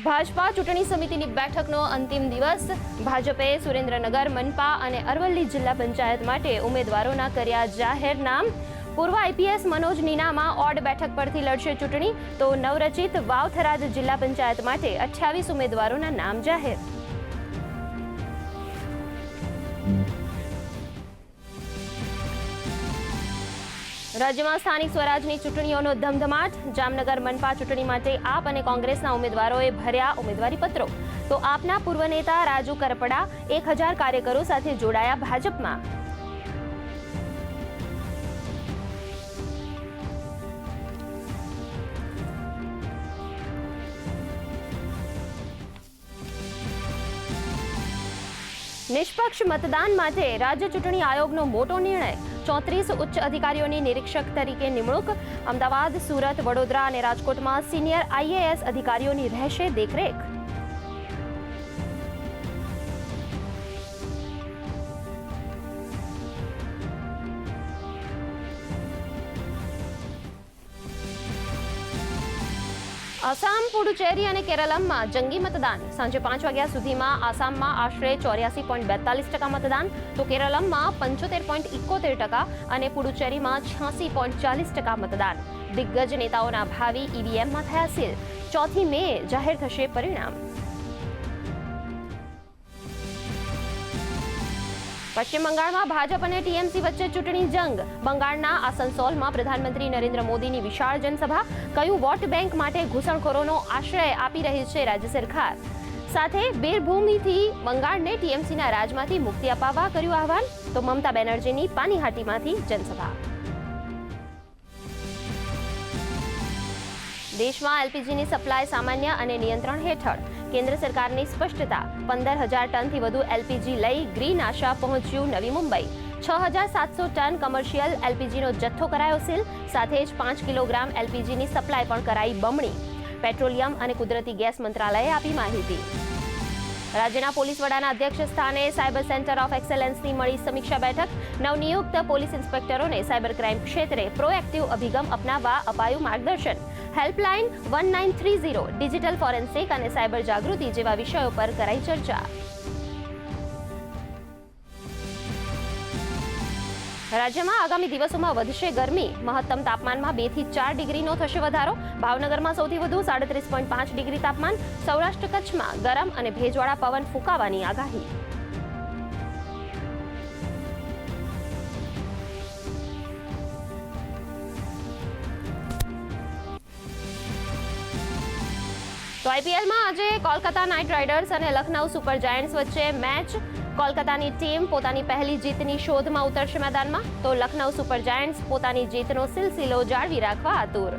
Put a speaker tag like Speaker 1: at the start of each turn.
Speaker 1: ભાજપા ચૂંટણી સમિતિની બેઠકનો અંતિમ દિવસ. ભાજપે સુરેન્દ્રનગર, મનપા અને અરવલ્લી જિલ્લા પંચાયત માટે ઉમેદવારોના કર્યા જાહેર નામ. પૂર્વ આઈપીએસ મનોજ નીનામા ઓડ બેઠક પરથી લડશે ચૂંટણી, તો નવરચિત વાવ-થરાદ જિલ્લા પંચાયત માટે 28 ઉમેદવારોના નામ જાહેર. રાજ્યમાં સ્થાનિક સ્વરાજની ચૂંટણીઓનો ધમધમાટ. જામનગર મનપા ચૂંટણી માટે આપ અને કોંગ્રેસના ઉમેદવારોએ ભર્યા ઉમેદવારી પત્રો. તો આપના પૂર્વ નેતા રાજુ કરપડા 1000 કાર્યકરો સાથે જોડાયા ભાજપમાં. નિષ્પક્ષ મતદાન માટે રાજ્ય ચૂંટણી આયોગનો મોટો નિર્ણય. 34 ઉચ્ચ અધિકારીઓની નિરીક્ષક તરીકે નિમણૂક. અમદાવાદ, સુરત, વડોદરા અને રાજકોટમાં સિનિયર આઈએએસ અધિકારીઓની રહેશે દેખરેખ. આસામ, પુડુચેરી અને કેરળમાં જંગી મતદાન. સાંજે 5 વાગ્યા સુધીમાં આસામમાં આશરે 84.42% મતદાન, તો કેરળમાં 75.71% અને પુડુચેરીમાં 86.40% મતદાન. દિગ્ગજ નેતાઓના ભાવિ ઈવીએમમાં થયા સીલ. 4 મે જાહેર થશે પરિણામ. પશ્ચિમ બંગાળમાં ભાજપ અને ટીએમસી વચ્ચે ચૂંટણી જંગ. બંગાળના આસનસોલમાં પ્રધાનમંત્રી નરેન્દ્ર મોદીની વિશાળ જનસભા. કયું વોટ બેંક માટે ઘૂસણખોરોનો આશ્રય આપી રહી છે રાજ્ય સરકાર. સાથે બીરભૂમથી બંગાળને ટીએમસીના રાજમાંથી મુક્તિ અપાવવા કર્યું આહવાન. તો મમતા બેનર્જીની પાનીહાટીમાંથી જનસભા. દેશમાં એલપીજીની સપ્લાય સામાન્ય અને નિયંત્રણ હેઠળ. કેન્દ્ર સરકારની સ્પષ્ટતા. 15,000 ટનથી વધુ એલપીજી લઈ ગ્રીન આશા પહોંચ્યું નવી મુંબઈ. 6,700 ટન કમર્શિયલ એલપીજીનો જથ્થો કરાયો સીલ. સાથે જ 5 કિલોગ્રામ એલપીજીની સપ્લાય પણ કરાઈ બમણી. પેટ્રોલિયમ અને કુદરતી ગેસ મંત્રાલયે આપી માહિતી. રાજ્યના પોલીસ વડાના અધ્યક્ષ સ્થાને સાયબર સેન્ટર ઓફ એક્સેલન્સની મળી સમીક્ષા બેઠક. નવનિયુક્ત પોલીસ ઇન્સ્પેક્ટરોને સાયબર ક્રાઇમ ક્ષેત્રે પ્રોએક્ટિવ અભિગમ અપનાવવા અપાયું માર્ગદર્શન. હેલ્પલાઇન 1930, ડિજિટલ ફોરેન્સિક અને સાયબર જાગૃતિ જેવા વિષયો પર કરાઈ ચર્ચા. રાજ્યમાં આગામી દિવસોમાં વધશે ગરમી. મહત્તમ તાપમાનમાં 2 થી 4 ડિગ્રીનો થશે વધારો. ભાવનગરમાં સૌથી વધુ 37.5 ડિગ્રી તાપમાન. સૌરાષ્ટ્ર કચ્છમાં ગરમ અને ભેજવાળા પવન ફૂંકાવાની આગાહી. તો આઈપીએલમાં આજે કોલકાતા નાઇટ રાઇડર્સ અને લખનઉ સુપર જાયન્ટ્સ વચ્ચે મેચ. કોલકાતાની ટીમ પોતાની પહેલી જીતની શોધમાં ઉતરશે મેદાનમાં, તો લખનઉ સુપર જાયન્ટ્સ પોતાની જીતનો સિલસિલો જાળવી રાખવા આતુર.